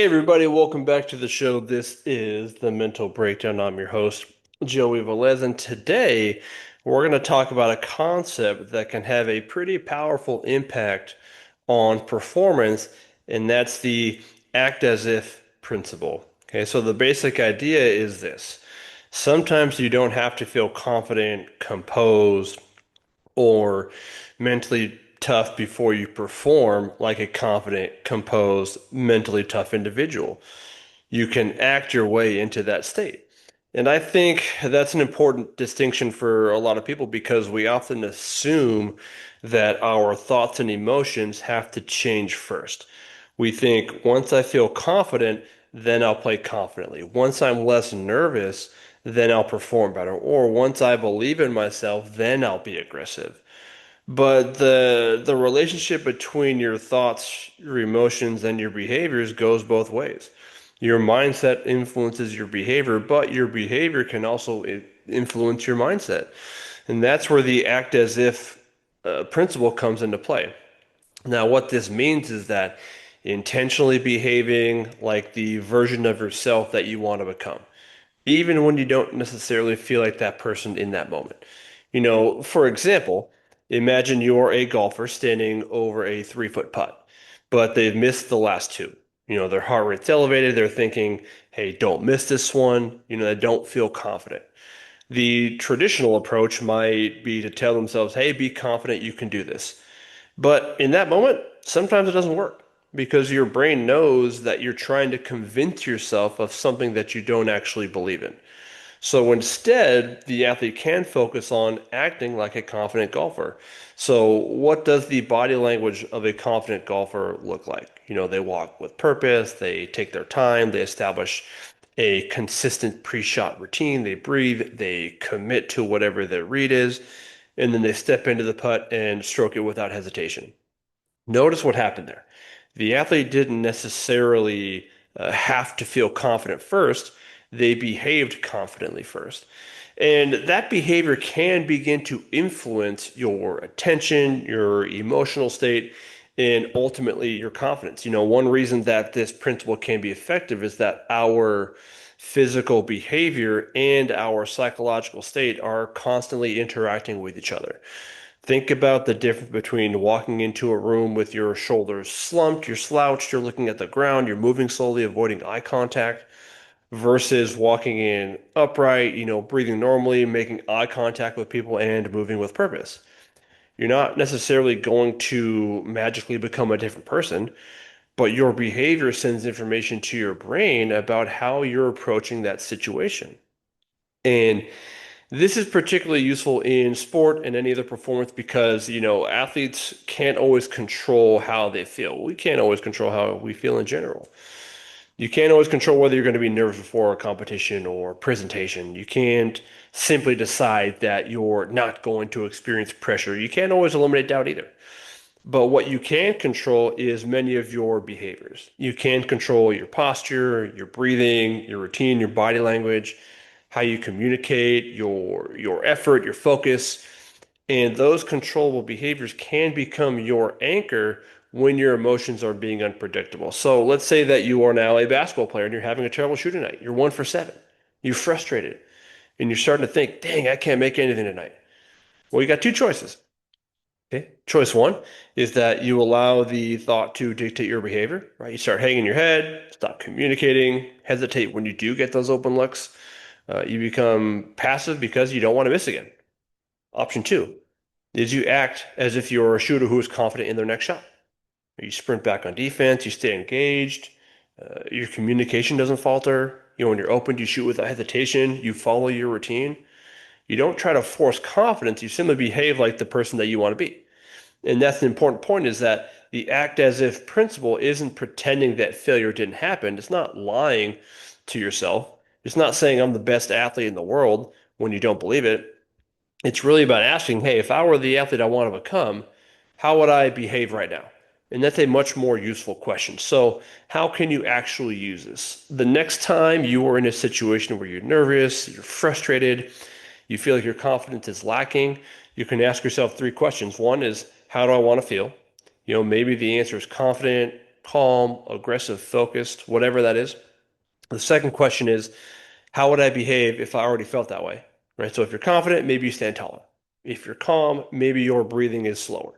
Hey everybody, welcome back to the show. This is the Mental Breakdown. I'm your host, Joey Velez, and today we're going to talk about a concept that can have a pretty powerful impact on performance, and that's the act as if principle. Okay, so the basic idea is this. Sometimes you don't have to feel confident, composed, or mentally tough before you perform like a confident, composed, mentally tough individual. You can act your way into that state. And I think that's an important distinction for a lot of people because we often assume that our thoughts and emotions have to change first. We think once I feel confident, then I'll play confidently. Once I'm less nervous, then I'll perform better. Or once I believe in myself, then I'll be aggressive. But the relationship between your thoughts, your emotions, and your behaviors goes both ways. Your mindset influences your behavior, but your behavior can also influence your mindset. And that's where the act as if principle comes into play. Now, what this means is that intentionally behaving like the version of yourself that you want to become, even when you don't necessarily feel like that person in that moment. For example, imagine you're a golfer standing over a 3 foot putt, but they've missed the last two. Their heart rate's elevated. They're thinking, hey, don't miss this one. They don't feel confident. The traditional approach might be to tell themselves, hey, be confident you can do this. But in that moment, sometimes it doesn't work because your brain knows that you're trying to convince yourself of something that you don't actually believe in. So instead, the athlete can focus on acting like a confident golfer. So, what does the body language of a confident golfer look like? They walk with purpose, they take their time, they establish a consistent pre-shot routine, they breathe, they commit to whatever their read is, and then they step into the putt and stroke it without hesitation. Notice what happened there. The athlete didn't necessarily have to feel confident first. They behaved confidently first. And that behavior can begin to influence your attention, your emotional state, and ultimately your confidence. One reason that this principle can be effective is that our physical behavior and our psychological state are constantly interacting with each other. Think about the difference between walking into a room with your shoulders slumped, you're slouched, you're looking at the ground, you're moving slowly, avoiding eye contact, versus walking in upright, breathing normally, making eye contact with people, and moving with purpose. You're not necessarily going to magically become a different person, but your behavior sends information to your brain about how you're approaching that situation. And this is particularly useful in sport and any other performance because, athletes can't always control how they feel. We can't always control how we feel in general. You can't always control whether you're going to be nervous before a competition or presentation. You can't simply decide that you're not going to experience pressure. You can't always eliminate doubt either. But what you can control is many of your behaviors. You can control your posture, your breathing, your routine, your body language, how you communicate, your effort, your focus. And those controllable behaviors can become your anchor when your emotions are being unpredictable. So let's say that you are now a basketball player and you're having a terrible shooting night. You're 1 for 7. You're frustrated. And you're starting to think, dang, I can't make anything tonight. Well, you got two choices. Okay. Choice one is that you allow the thought to dictate your behavior, right? You start hanging your head, stop communicating, hesitate when you do get those open looks. You become passive because you don't want to miss again. Option two is you act as if you're a shooter who is confident in their next shot. You sprint back on defense, you stay engaged, your communication doesn't falter. When you're open, you shoot without hesitation, you follow your routine. You don't try to force confidence, you simply behave like the person that you want to be. And that's the important point is that the act as if principle isn't pretending that failure didn't happen. It's not lying to yourself. It's not saying I'm the best athlete in the world when you don't believe it. It's really about asking, hey, if I were the athlete I want to become, how would I behave right now? And that's a much more useful question. So, how can you actually use this? The next time you are in a situation where you're nervous, you're frustrated, you feel like your confidence is lacking, you can ask yourself three questions. One is, how do I want to feel? Maybe the answer is confident, calm, aggressive, focused, whatever that is. The second question is, how would I behave if I already felt that way? Right? So if you're confident, maybe you stand taller. If you're calm, maybe your breathing is slower.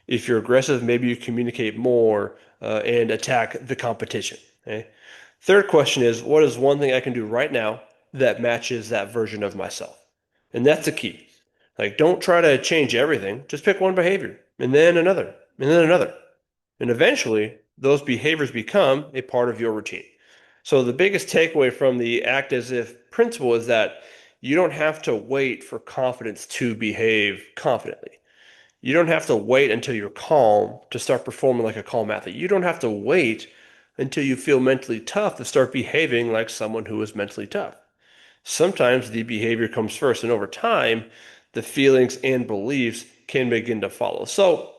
If you're aggressive, maybe you communicate more and attack the competition. Okay? Third question is, what is one thing I can do right now that matches that version of myself? And that's the key. Like, don't try to change everything. Just pick one behavior and then another and then another. And eventually, those behaviors become a part of your routine. So the biggest takeaway from the act as if principle is that you don't have to wait for confidence to behave confidently. You don't have to wait until you're calm to start performing like a calm athlete. You don't have to wait until you feel mentally tough to start behaving like someone who is mentally tough. Sometimes the behavior comes first, and over time, the feelings and beliefs can begin to follow. So,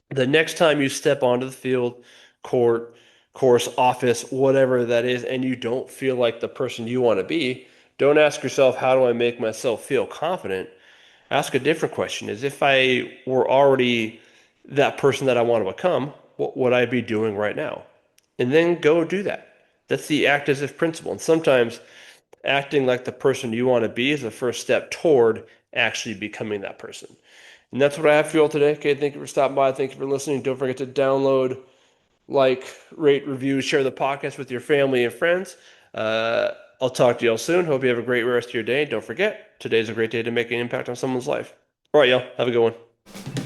the next time you step onto the field, court, course, office, whatever that is, and you don't feel like the person you want to be, don't ask yourself, how do I make myself feel confident? Ask a different question is if I were already that person that I want to become, what would I be doing right now? And then go do that. That's the act as if principle. And sometimes acting like the person you want to be is the first step toward actually becoming that person. And that's what I have for you all today. Okay, thank you for stopping by. Thank you for listening. Don't forget to download, like, rate, review, share the podcast with your family and friends. I'll talk to you all soon. Hope you have a great rest of your day. Don't forget, today's a great day to make an impact on someone's life. All right, y'all. Have a good one.